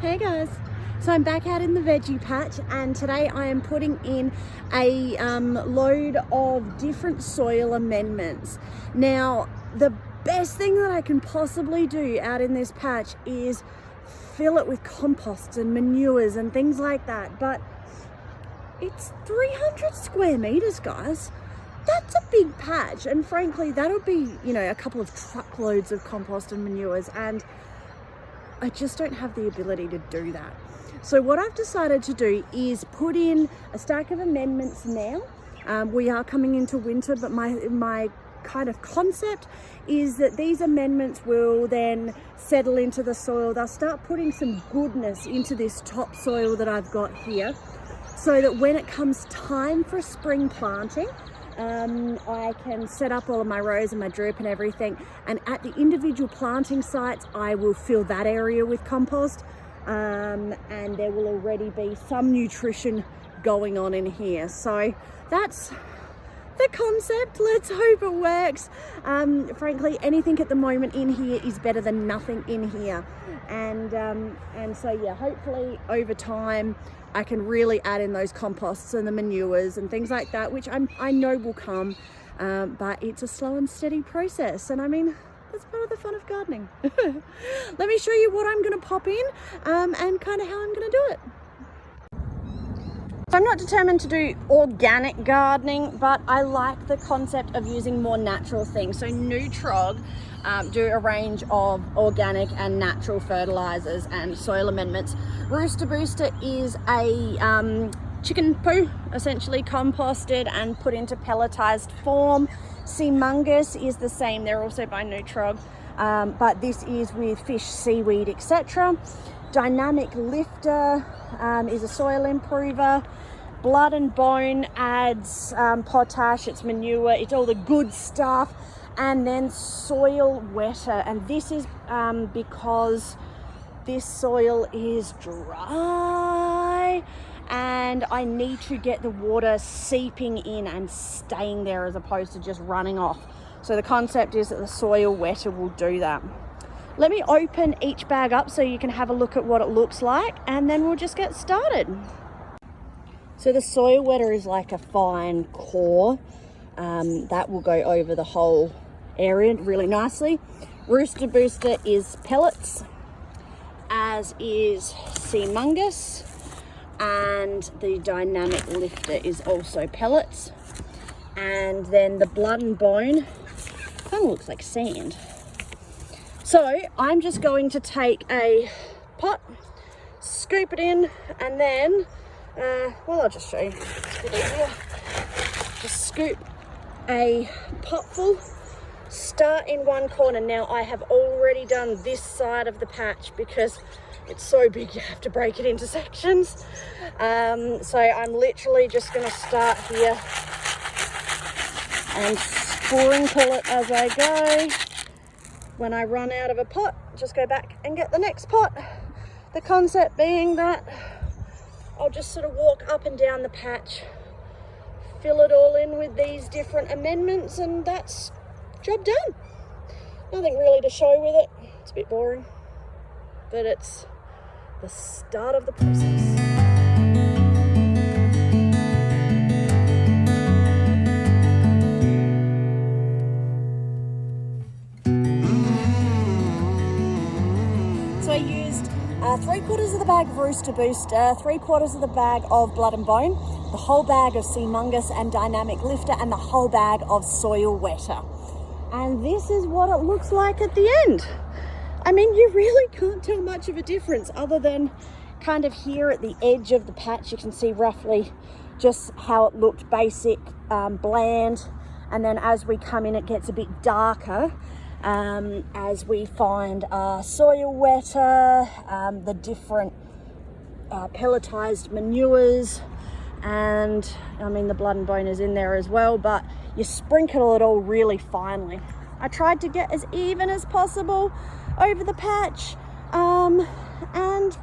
Hey guys, so I'm back out in the veggie patch, and today I am putting in a load of different soil amendments. Now, the best thing that I can possibly do out in this patch is fill it with composts and manures and things like that, but it's 300 square meters, guys. That's a big patch, and frankly that'll be, a couple of truckloads of compost and manures, and I just don't have the ability to do that. So what I've decided to do is put in a stack of amendments now. We are coming into winter, but my kind of concept is that these amendments will then settle into the soil. They'll start putting some goodness into this topsoil that I've got here, so that when it comes time for spring planting, I can set up all of my rows and my drip and everything, and at the individual planting sites I will fill that area with compost, and there will already be some nutrition going on in here. So that's the concept. Let's hope it works. Frankly, anything at the moment in here is better than nothing in here, and so yeah, hopefully over time I can really add in those composts and the manures and things like that, which I know will come, but it's a slow and steady process, and I mean, that's part of the fun of gardening. Let me show you what I'm going to pop in, and kind of how I'm going to do it. So I'm not determined to do organic gardening, but I like the concept of using more natural things. So Nutrog do a range of organic and natural fertilizers and soil amendments. Rooster Booster is a chicken poo, essentially composted and put into pelletized form. Seamungus is the same, they're also by Nutrog, but this is with fish, seaweed, etc. Dynamic Lifter is a soil improver. Blood and Bone adds potash, it's manure, it's all the good stuff. And then Soil Wetter, and this is because this soil is dry and I need to get the water seeping in and staying there as opposed to just running off. So the concept is that the Soil Wetter will do that. Let me open each bag up so you can have a look at what it looks like, and then we'll just get started. So the Soil Wetter is like a fine core that will go over the whole area really nicely. Rooster Booster is pellets, as is Seamungus, and the Dynamic Lifter is also pellets. And then the Blood and Bone kind of looks like sand. So I'm just going to take a pot, scoop it in, and then I'll just show you, it's a bit easier. Just scoop a pot full, start in one corner. Now I have already done this side of the patch because it's so big you have to break it into sections. So I'm literally just going to start here and sprinkle it as I go. When I run out of a pot, just go back and get the next pot. The concept being that I'll just sort of walk up and down the patch, fill it all in with these different amendments, and that's job done. Nothing really to show with it. It's a bit boring, but it's the start of the process. So I used 3/4 of the bag of Rooster Booster, 3/4 of the bag of Blood and Bone, the whole bag of Seamungus and Dynamic Lifter, and the whole bag of Soil Wetter. And this is what it looks like at the end. I mean, you really can't tell much of a difference other than kind of here at the edge of the patch. You can see roughly just how it looked, basic, bland. And then as we come in, it gets a bit darker as we find our Soil Wetter, the different pelletized manures, and I mean the Blood and Bone is in there as well, but you sprinkle it all really finely. I tried to get as even as possible over the patch, and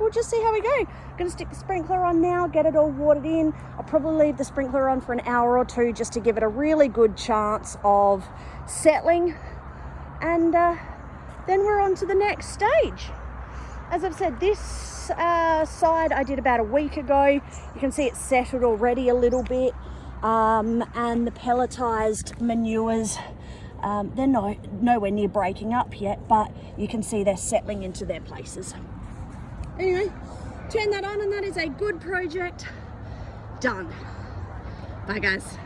we'll just see how we go. I'm going to stick the sprinkler on now, get it all watered in. I'll probably leave the sprinkler on for an hour or two just to give it a really good chance of settling, and then we're on to the next stage. As I've said, this side I did about a week ago. You can see it's settled already a little bit. And the pelletized manures, they're nowhere near breaking up yet, but you can see they're settling into their places. Anyway, turn that on and that is a good project done. Bye guys.